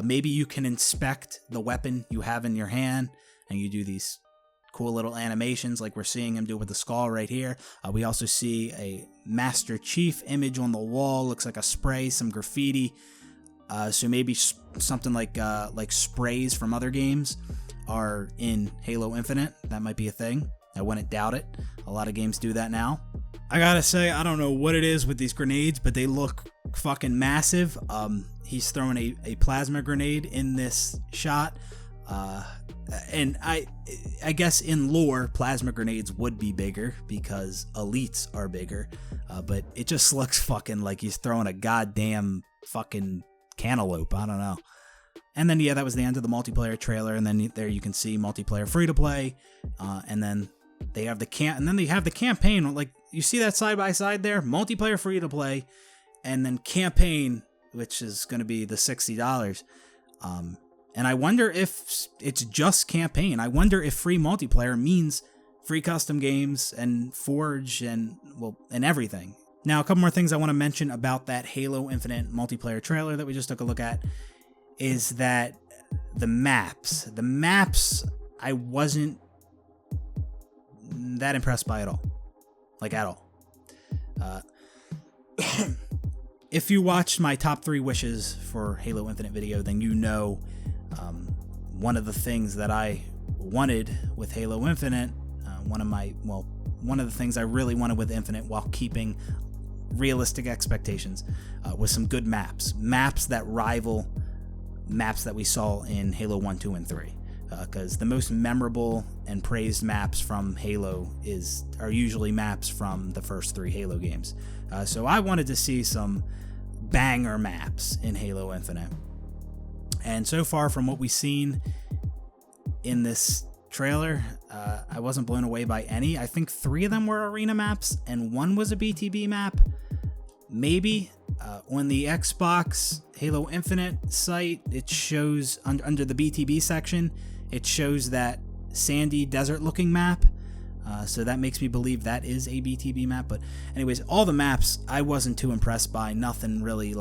Maybe you can inspect the weapon you have in your hand, and you do these cool little animations like we're seeing him do with the skull right here. We also see a Master Chief image on the wall. Looks like a spray, some graffiti. So maybe something like sprays from other games are in Halo Infinite. That might be a thing. I wouldn't doubt it. A lot of games do that now. I gotta say, I don't know what it is with these grenades, but they look fucking massive. He's throwing a plasma grenade in this shot. And I guess in lore, plasma grenades would be bigger because elites are bigger. But it just looks fucking like he's throwing a goddamn fucking cantaloupe. I don't know. And then, yeah, that was the end of the multiplayer trailer. And then there you can see multiplayer free to play. And then they have the campaign. Like, you see that side by side there? Multiplayer free to play. And then campaign, which is going to be the $60. And I wonder if it's just campaign. I wonder if free multiplayer means free custom games and Forge and everything. Now, a couple more things I want to mention about that Halo Infinite multiplayer trailer that we just took a look at is that the maps I wasn't that impressed by at all. Like, at all. If you watched my top 3 wishes for Halo Infinite video, then you know one of the things that I wanted with Halo Infinite, one of the things I really wanted with Infinite while keeping realistic expectations, was some good maps that rival maps that we saw in Halo 1, 2, and 3. Because the most memorable and praised maps from Halo are usually maps from the first 3 Halo games. So I wanted to see some banger maps in Halo Infinite. And so far from what we've seen in this trailer, I wasn't blown away by any. I think 3 of them were arena maps and 1 was a BTB map. Maybe. On the Xbox Halo Infinite site, it shows under the BTB section, it shows that sandy desert looking map. So that makes me believe that is a BTB map. But anyways, all the maps I wasn't too impressed by. Nothing really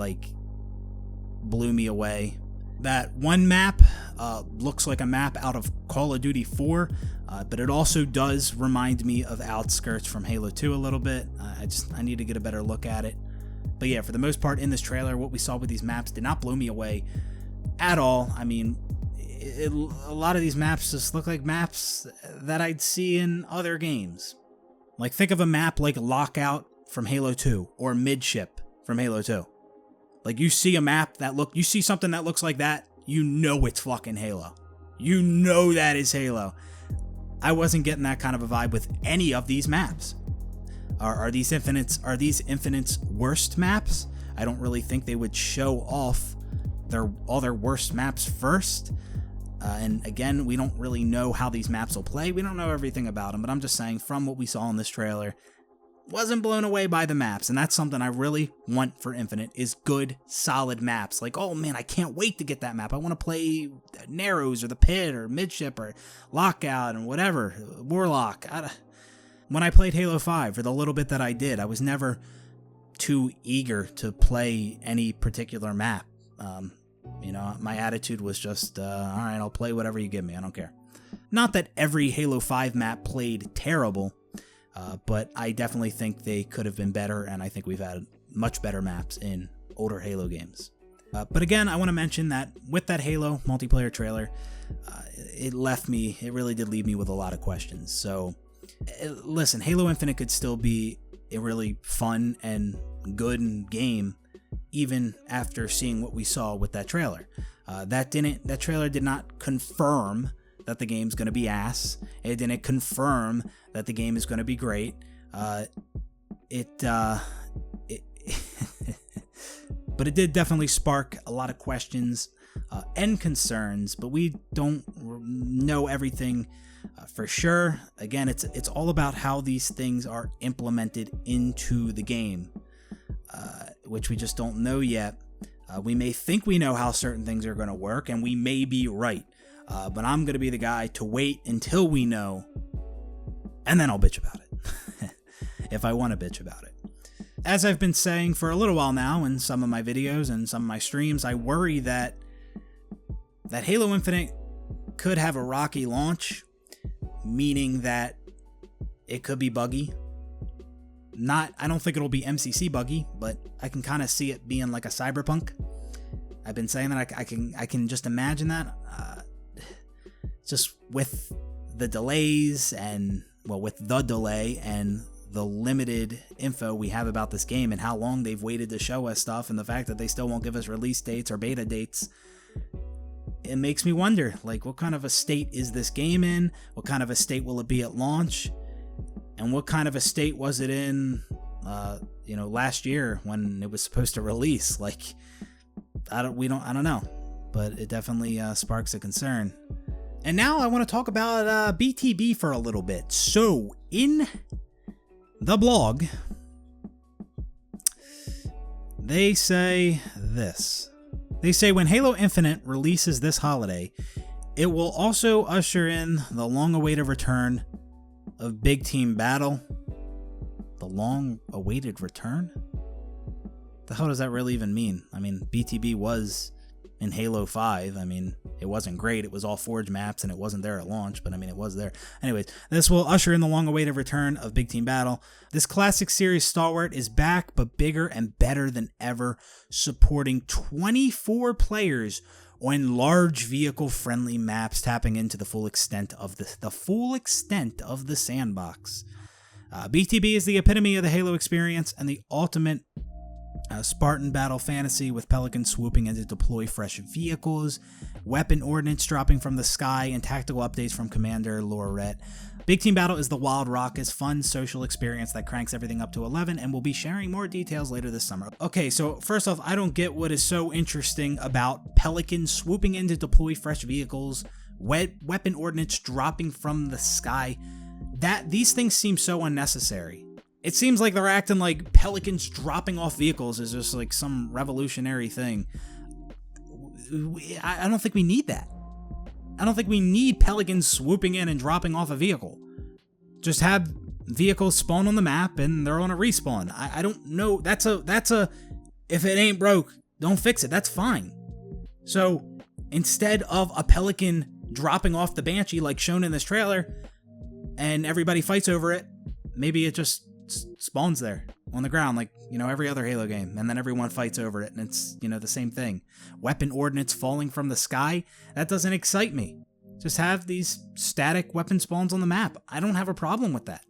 blew me away. That one map looks like a map out of Call of Duty 4, but it also does remind me of Outskirts from Halo 2 a little bit. I need to get a better look at it. But yeah, for the most part in this trailer, what we saw with these maps did not blow me away at all. I mean, a lot of these maps just look like maps that I'd see in other games. Like, think of a map like Lockout from Halo 2 or Midship from Halo 2. Like, you see a map you see something that looks like that, you know it's fucking Halo. You know that is Halo. I wasn't getting that kind of a vibe with any of these maps. Are these Infinite's worst maps? I don't really think they would show off all their worst maps first. And again, we don't really know how these maps will play. We don't know everything about them, but I'm just saying, from what we saw in this trailer, wasn't blown away by the maps. And that's something I really want for Infinite, is good, solid maps. Like, oh man, I can't wait to get that map. I want to play Narrows or the Pit or Midship or Lockout and whatever, Warlock. When I played Halo 5, for the little bit that I did, I was never too eager to play any particular map. My attitude was just, all right, I'll play whatever you give me. I don't care. Not that every Halo 5 map played terrible, but I definitely think they could have been better, and I think we've had much better maps in older Halo games. But again, I want to mention that with that Halo multiplayer trailer, it really did leave me with a lot of questions. So, listen, Halo Infinite could still be a really fun and good game, even after seeing what we saw with that trailer. That trailer did not confirm that the game's going to be ass. It didn't confirm that the game is going to be great. But it did definitely spark a lot of questions and concerns, but we don't know everything for sure. Again, it's all about how these things are implemented into the game, which we just don't know yet. We may think we know how certain things are going to work, and we may be right. But I'm going to be the guy to wait until we know, and then I'll bitch about it. If I want to bitch about it. As I've been saying for a little while now in some of my videos and some of my streams, I worry that Halo Infinite could have a rocky launch, meaning that it could be buggy. I don't think it'll be MCC buggy, but I can kind of see it being like a Cyberpunk. I've been saying that I can just imagine that. Just with the delays with the delay and the limited info we have about this game and how long they've waited to show us stuff, and the fact that they still won't give us release dates or beta dates, it makes me wonder, what kind of a state is this game in? What kind of a state will it be at launch? And what kind of a state was it in, last year when it was supposed to release? I don't know, but it definitely sparks a concern. And now I want to talk about BTB for a little bit. So, in the blog, they say this. They say when Halo Infinite releases this holiday, it will also usher in the long-awaited return of Big Team Battle. The long-awaited return? The hell does that really even mean? I mean, BTB was in Halo 5. I mean, it wasn't great. It was all Forge maps, and it wasn't there at launch, but I mean, it was there. Anyways, this will usher in the long-awaited return of Big Team Battle. This classic series stalwart is back, but bigger and better than ever, supporting 24 players on large vehicle-friendly maps, tapping into the full extent of the sandbox. BTB is the epitome of the Halo experience and the ultimate Spartan battle fantasy, with Pelicans swooping in to deploy fresh vehicles, weapon ordnance dropping from the sky, and tactical updates from Commander Lorette. Big Team Battle is the wild, raucous, fun social experience that cranks everything up to 11, and we'll be sharing more details later this summer. Okay, so first off, I don't get what is so interesting about Pelicans swooping in to deploy fresh vehicles, weapon ordnance dropping from the sky. These things seem so unnecessary. It seems like they're acting like Pelicans dropping off vehicles is just like some revolutionary thing. I don't think we need that. I don't think we need Pelicans swooping in and dropping off a vehicle. Just have vehicles spawn on the map and they're on a respawn. I don't know. That's a if it ain't broke, don't fix it. That's fine. So instead of a Pelican dropping off the Banshee like shown in this trailer and everybody fights over it, maybe it just spawns there on the ground like, every other Halo game, and then everyone fights over it, and it's, the same thing. Weapon ordnance falling from the sky, that doesn't excite me. Just have these static weapon spawns on the map. I don't have a problem with that.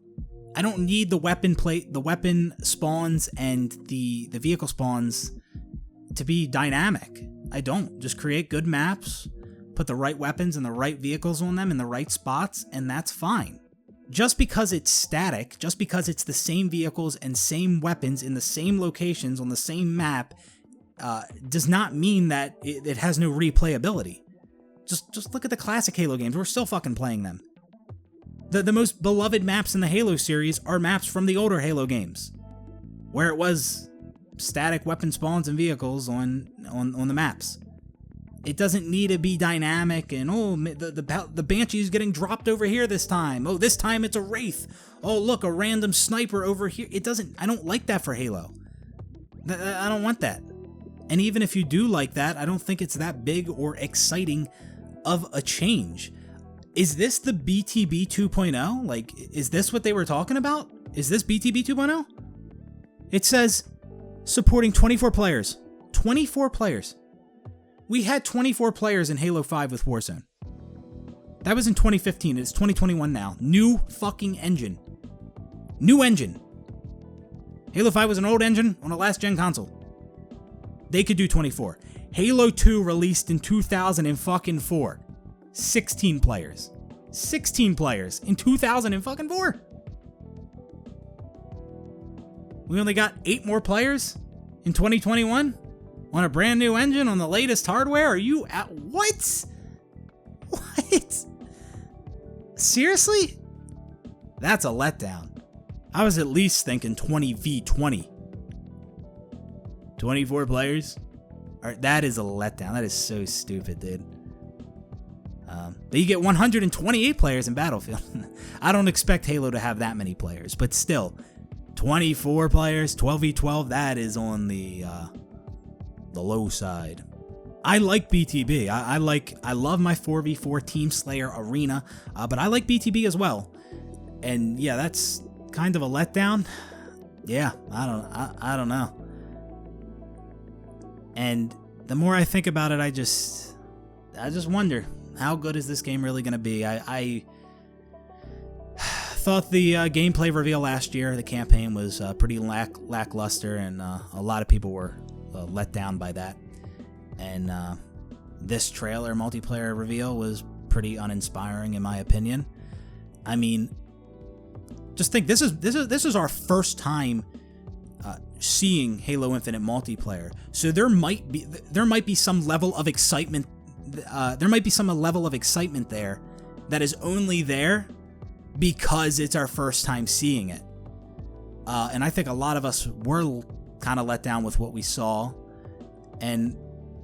I don't need the weapon spawns and the vehicle spawns to be dynamic. I don't. Just create good maps, put the right weapons and the right vehicles on them in the right spots, and that's fine. Just because it's static, just because it's the same vehicles and same weapons in the same locations on the same map, does not mean that it has no replayability. Just look at the classic Halo games. We're still fucking playing them. The most beloved maps in the Halo series are maps from the older Halo games, where it was static weapon spawns and vehicles on the maps. It doesn't need to be dynamic and, the Banshee is getting dropped over here this time. Oh, this time it's a Wraith. Oh, look, a random sniper over here. I don't like that for Halo. I don't want that. And even if you do like that, I don't think it's that big or exciting of a change. Is this the BTB 2.0? Like, is this what they were talking about? Is this BTB 2.0? It says supporting 24 players. 24 players. We had 24 players in Halo 5 with Warzone. That was in 2015. It's 2021 now. New fucking engine. New engine. Halo 5 was an old engine on a last-gen console. They could do 24. Halo 2 released in 2004. 16 players. 16 players in 2004. We only got 8 more players in 2021? On a brand new engine, on the latest hardware? Are you at what? What? Seriously? That's a letdown. I was at least thinking 20v20. 24 players? That is a letdown. That is so stupid, dude. But you get 128 players in Battlefield. I don't expect Halo to have that many players, but still, 24 players, 12v12, that is on the low side. I like BTB. I love my 4v4 Team Slayer arena, but I like BTB as well. And yeah, that's kind of a letdown. Yeah, I don't know. And the more I think about it, I just wonder, how good is this game really going to be? I thought the gameplay reveal last year, the campaign was pretty lackluster, and a lot of people were let down by that. And this trailer multiplayer reveal was pretty uninspiring in my opinion. I mean, just think, this is our first time seeing Halo Infinite multiplayer. So there might be some level of excitement. There might be some level of excitement there that is only there because it's our first time seeing it. And I think a lot of us were kind of let down with what we saw, and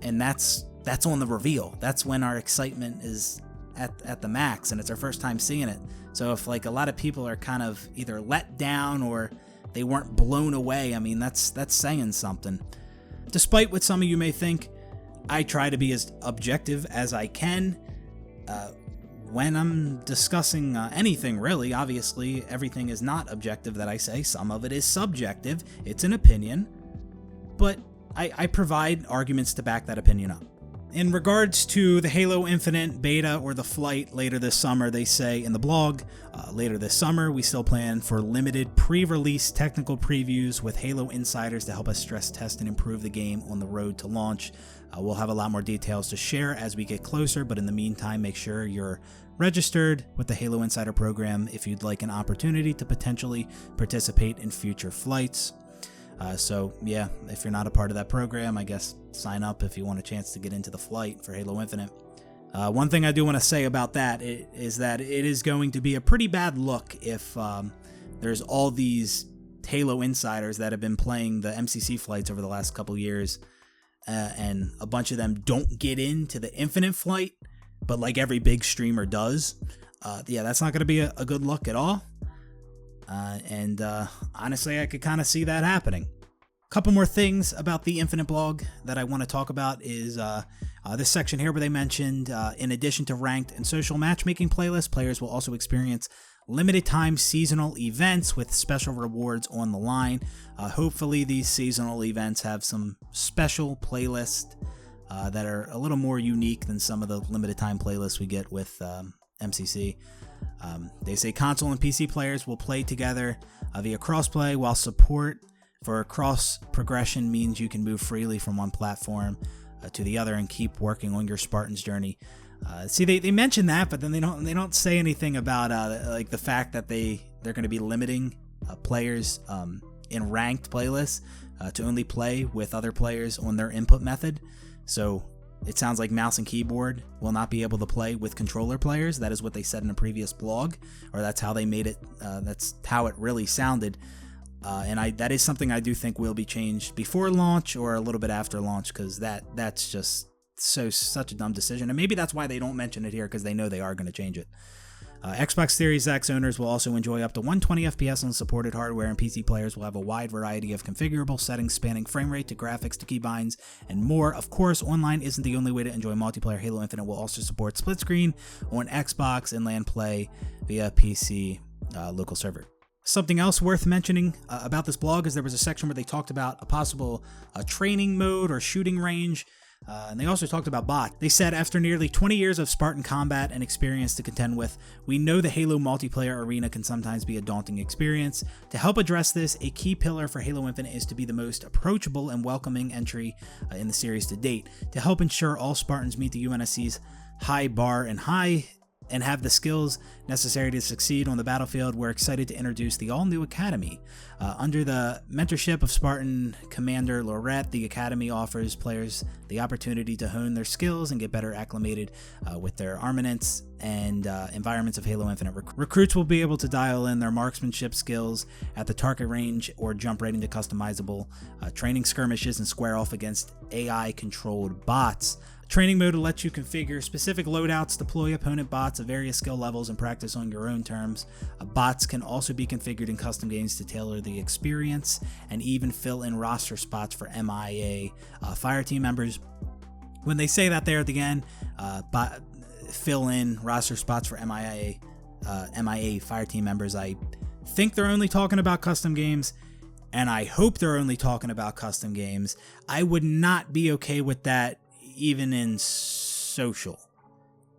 that's on the reveal. That's when our excitement is at the max, and it's our first time seeing it. So if like a lot of people are kind of either let down or they weren't blown away, I mean, that's saying something. Despite what some of you may think, I try to be as objective as I can when I'm discussing anything, really. Obviously, everything is not objective that I say. Some of it is subjective. It's an opinion. But I provide arguments to back that opinion up. In regards to the Halo Infinite beta or the flight later this summer, they say in the blog, later this summer, we still plan for limited pre-release technical previews with Halo insiders to help us stress test and improve the game on the road to launch. We'll have a lot more details to share as we get closer, but in the meantime, make sure you're registered with the Halo Insider program if you'd like an opportunity to potentially participate in future flights. So yeah, if you're not a part of that program, I guess sign up if you want a chance to get into the flight for Halo Infinite. One thing I do want to say about that is that it is going to be a pretty bad look if there's all these Halo insiders that have been playing the MCC flights over the last couple years, and a bunch of them don't get into the Infinite flight, but like every big streamer does. Yeah, that's not going to be a good look at all. And honestly, I could kind of see that happening. A couple more things about the Infinite blog that I want to talk about is this section here where they mentioned, in addition to ranked and social matchmaking playlists, players will also experience limited time seasonal events with special rewards on the line. Hopefully these seasonal events have some special playlists that are a little more unique than some of the limited time playlists we get with MCC. They say console and PC players will play together via crossplay, while support for cross progression means you can move freely from one platform to the other and keep working on your Spartan's journey. See, they mention that, but then they don't say anything about like the fact that they're going to be limiting players in ranked playlists to only play with other players on their input method. So it sounds like mouse and keyboard will not be able to play with controller players. That is what they said in a previous blog, or that's how they made it. That's how it really sounded. And that is something I do think will be changed before launch or a little bit after launch, because that's just such a dumb decision. And maybe that's why they don't mention it here, because they know they are going to change it. Xbox Series X owners will also enjoy up to 120 FPS on supported hardware, and PC players will have a wide variety of configurable settings spanning frame rate to graphics to keybinds and more. Of course, online isn't the only way to enjoy multiplayer. Halo Infinite will also support split screen on Xbox and LAN play via PC local server. Something else worth mentioning about this blog is there was a section where they talked about a possible training mode or shooting range. And they also talked about bots. They said, after nearly 20 years of Spartan combat and experience to contend with, we know the Halo multiplayer arena can sometimes be a daunting experience. To help address this, a key pillar for Halo Infinite is to be the most approachable and welcoming entry in the series to date. To help ensure all Spartans meet the UNSC's high bar and have the skills necessary to succeed on the battlefield, we're excited to introduce the all-new Academy. Under the mentorship of Spartan Commander Lorette, the Academy offers players the opportunity to hone their skills and get better acclimated with their armaments and environments of Halo Infinite. Recruits will be able to dial in their marksmanship skills at the target range or jump right into customizable training skirmishes and square off against AI-controlled bots. Training mode will let you configure specific loadouts, deploy opponent bots of various skill levels, and practice on your own terms. Bots can also be configured in custom games to tailor the experience and even fill in roster spots for MIA fireteam members. When they say that there at the end, fill in roster spots for MIA fireteam members, I think they're only talking about custom games, and I hope they're only talking about custom games. I would not be okay with that even in social.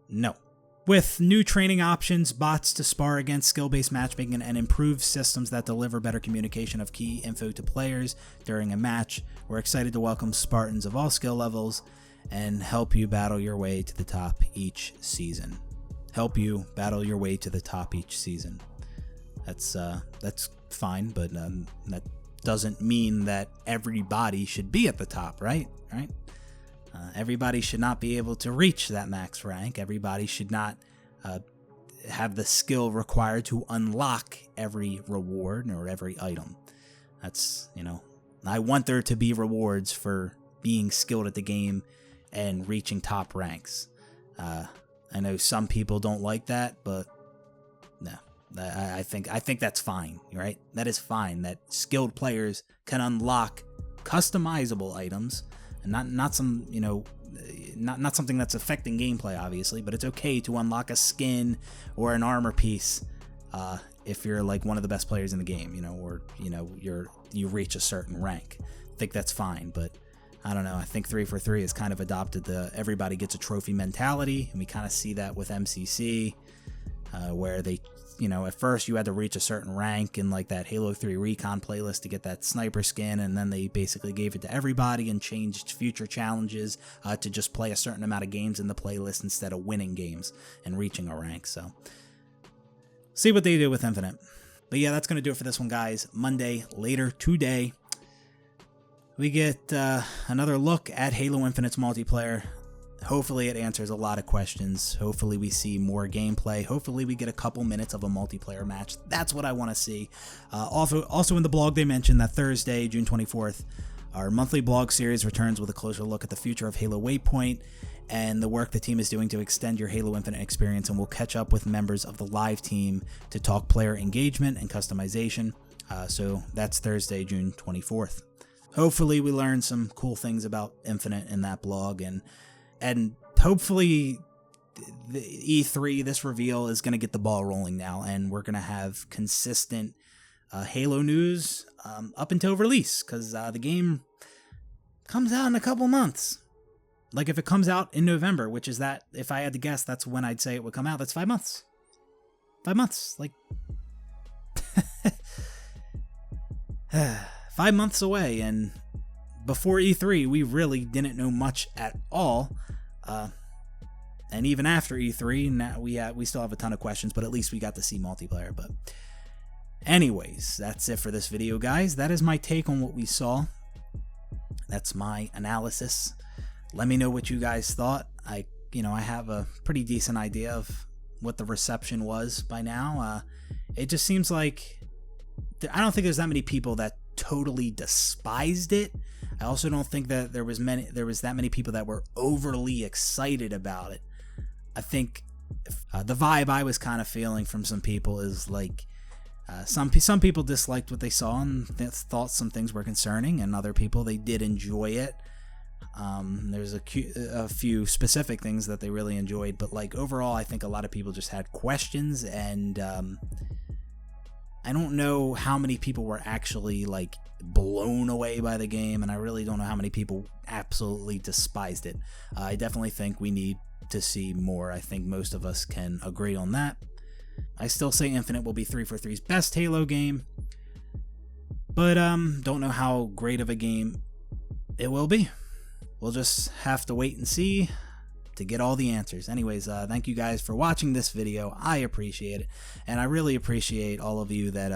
No. With new training options, bots to spar against, skill-based matchmaking, and improved systems that deliver better communication of key info to players during a match, we're excited to welcome Spartans of all skill levels and help you battle your way to the top each season. Help you battle your way to the top each season. That's fine, but that doesn't mean that everybody should be at the top, right? Everybody should not be able to reach that max rank. Everybody should not have the skill required to unlock every reward or every item. That's, I want there to be rewards for being skilled at the game and reaching top ranks. I know some people don't like that, but no, I think that's fine, right? That is fine that skilled players can unlock customizable items. And not some, not something that's affecting gameplay, obviously, but it's okay to unlock a skin or an armor piece if you're like one of the best players in the game, you know, or you reach a certain rank. I think that's fine, but I don't know. I think 343 has kind of adopted the everybody gets a trophy mentality, and we kind of see that with MCC, where they, you know, at first you had to reach a certain rank in like that Halo 3 Recon playlist to get that sniper skin, and then they basically gave it to everybody and changed future challenges to just play a certain amount of games in the playlist instead of winning games and reaching a rank. So see what they do with Infinite. But yeah, that's going to do it for this one, guys. Monday, later today, we get another look at Halo Infinite's multiplayer. Hopefully it answers a lot of questions. Hopefully we see more gameplay. Hopefully we get a couple minutes of a multiplayer match. That's what I want to see. Also in the blog they mentioned that Thursday, June 24th, our monthly blog series returns with a closer look at the future of Halo Waypoint and the work the team is doing to extend your Halo Infinite experience, and we'll catch up with members of the live team to talk player engagement and customization. So that's Thursday, June 24th. Hopefully we learn some cool things about Infinite in that blog, and hopefully the E3, this reveal, is going to get the ball rolling now, and we're going to have consistent Halo news up until release, because the game comes out in a couple months. Like if it comes out in November, which is that, if I had to guess, that's when I'd say it would come out. That's 5 months. 5 months, like 5 months away, and before E3, we really didn't know much at all. And even after E3, now we still have a ton of questions, but at least we got to see multiplayer. But anyways, that's it for this video, guys. That is my take on what we saw. That's my analysis. Let me know what you guys thought. I have a pretty decent idea of what the reception was by now. It just seems like I don't think there's that many people that totally despised it. I also don't think that there was that many people that were overly excited about it. I think the vibe I was kind of feeling from some people is like some people disliked what they saw and thought some things were concerning, and other people, they did enjoy it. There's a few specific things that they really enjoyed, but like overall, I think a lot of people just had questions, and I don't know how many people were actually like blown away by the game, and I really don't know how many people absolutely despised it. I definitely think we need to see more. I think most of us can agree on that. I still say Infinite will be 343's best Halo game, but don't know how great of a game it will be. We'll just have to wait and see to get all the answers. Anyways, thank you guys for watching this video. I appreciate it, and I really appreciate all of you that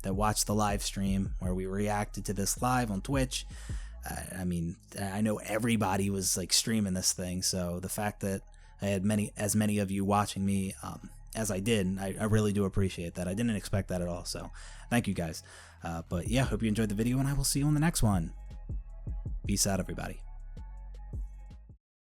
watched the live stream where we reacted to this live on Twitch. I mean, I know everybody was like streaming this thing, so the fact that I had as many of you watching me as I did, I really do appreciate that. I didn't expect that at all, so thank you guys. But yeah, hope you enjoyed the video, and I will see you on the next one. Peace out, everybody.